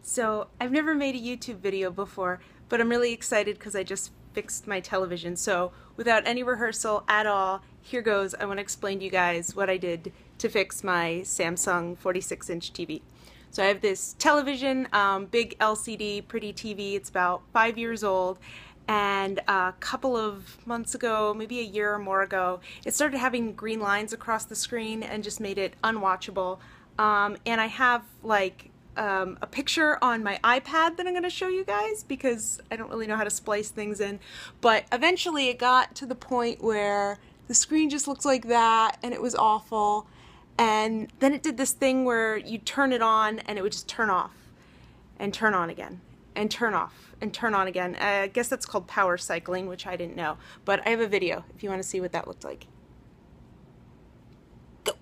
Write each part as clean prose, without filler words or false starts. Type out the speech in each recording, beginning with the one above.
So I've never made a YouTube video before, but I'm really excited because I just fixed my television. So without any rehearsal at all, here goes. I want to explain to you guys what I did to fix my Samsung 46-inch TV. So I have this television, big LCD, pretty TV. It's about 5 years old. And a couple of months ago, maybe a year or more ago, it started having green lines across the screen and just made it unwatchable. And I have like a picture on my iPad that I'm going to show you guys because I don't really know how to splice things in. But eventually it got to the point where the screen just looks like that and it was awful. And then it did this thing where you turn it on and it would just turn off and turn on again and turn off and turn on again. I guess that's called power cycling, which I didn't know. But I have a video if you want to see what that looked like. Go.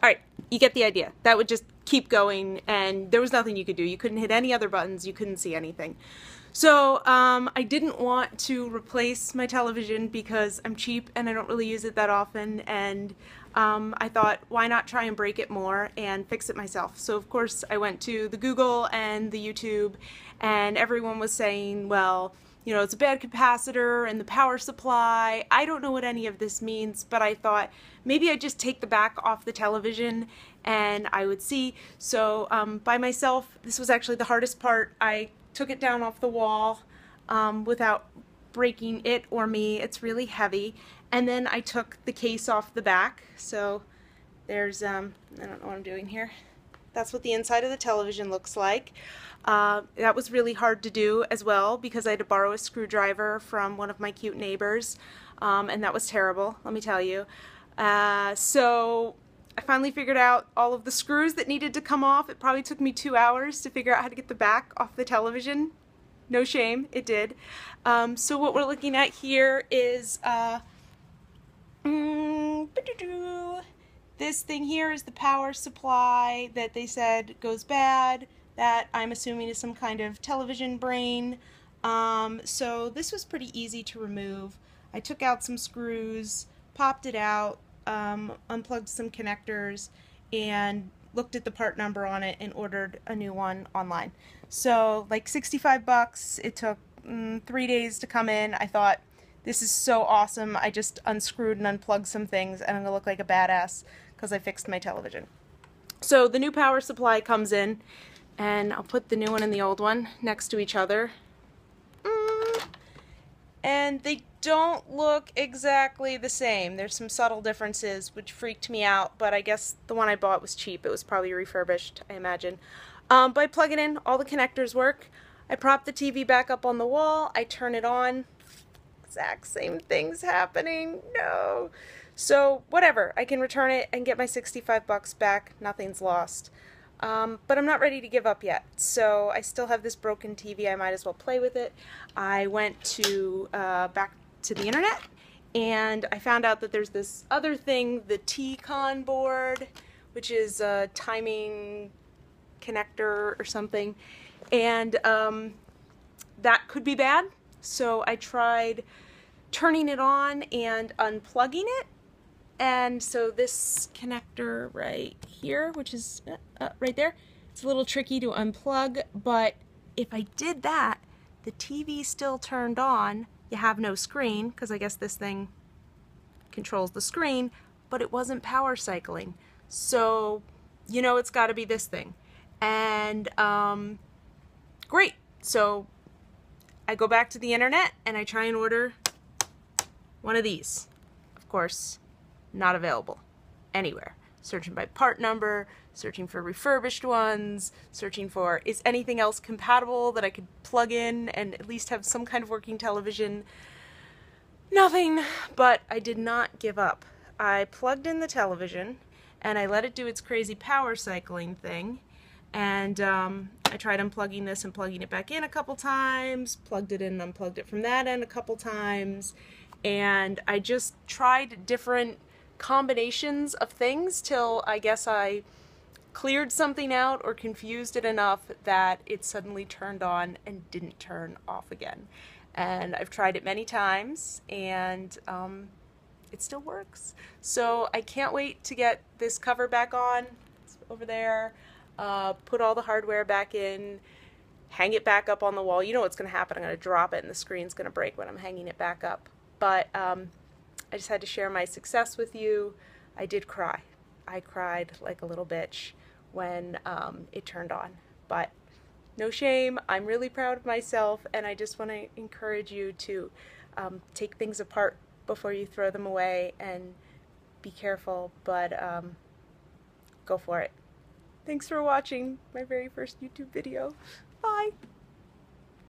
Alright, you get the idea. That would just keep going and there was nothing you could do. You couldn't hit any other buttons, you couldn't see anything. So I didn't want to replace my television because I'm cheap and I don't really use it that often, and I thought, why not try and break it more and fix it myself? So of course I went to the Google and the YouTube, and everyone was saying, well, you know, it's a bad capacitor and the power supply. I don't know what any of this means, but I thought maybe I'd just take the back off the television and I would see. So by myself, this was actually the hardest part. I took it down off the wall without breaking it or me. It's really heavy. And then I took the case off the back. So there's, I don't know what I'm doing here. That's what the inside of the television looks like. That was really hard to do as well because I had to borrow a screwdriver from one of my cute neighbors, and that was terrible, let me tell you. So I finally figured out all of the screws that needed to come off. It probably took me 2 hours to figure out how to get the back off the television. No shame, it did. So what we're looking at here is this thing here is the power supply that they said goes bad, that I'm assuming is some kind of television brain. So this was pretty easy to remove. I took out some screws, popped it out, unplugged some connectors, and looked at the part number on it and ordered a new one online. So like 65 bucks, it took 3 days to come in. I thought, this is so awesome. I just unscrewed and unplugged some things and I'm gonna look like a badass because I fixed my television. So the new power supply comes in, and I'll put the new one and the old one next to each other. And they don't look exactly the same. There's some subtle differences which freaked me out, but I guess the one I bought was cheap. It was probably refurbished, I imagine. But I plug it in, all the connectors work. I prop the TV back up on the wall, I turn it on. Exact same thing's happening. No. So whatever, I can return it and get my 65 bucks back. Nothing's lost. But I'm not ready to give up yet. So I still have this broken TV. I might as well play with it. I went to back to the internet and I found out that there's this other thing, the T-Con board, which is a timing connector or something, and that could be bad. So I tried turning it on and unplugging it, and so this connector right here, which is right there, it's a little tricky to unplug, but if I did that, the TV still turned on. You have no screen, because I guess this thing controls the screen, but it wasn't power cycling. So, you know, it's got to be this thing. And great. So I go back to the internet and I try and order one of these. Of course, not available anywhere. Searching by part number, searching for refurbished ones, searching for is anything else compatible that I could plug in and at least have some kind of working television. Nothing, but I did not give up. I plugged in the television and I let it do its crazy power cycling thing, and I tried unplugging this and plugging it back in a couple times, plugged it in and unplugged it from that end a couple times, and I just tried different combinations of things till I guess I cleared something out or confused it enough that it suddenly turned on and didn't turn off again. And I've tried it many times, and it still works. So I can't wait to get this cover back on. It's over there. Put all the hardware back in, hang it back up on the wall. You know what's going to happen. I'm going to drop it and the screen's going to break when I'm hanging it back up. But I just had to share my success with you. I did cry. I cried like a little bitch when it turned on. But no shame. I'm really proud of myself, and I just want to encourage you to take things apart before you throw them away, and be careful, but go for it. Thanks for watching my very first YouTube video. Bye!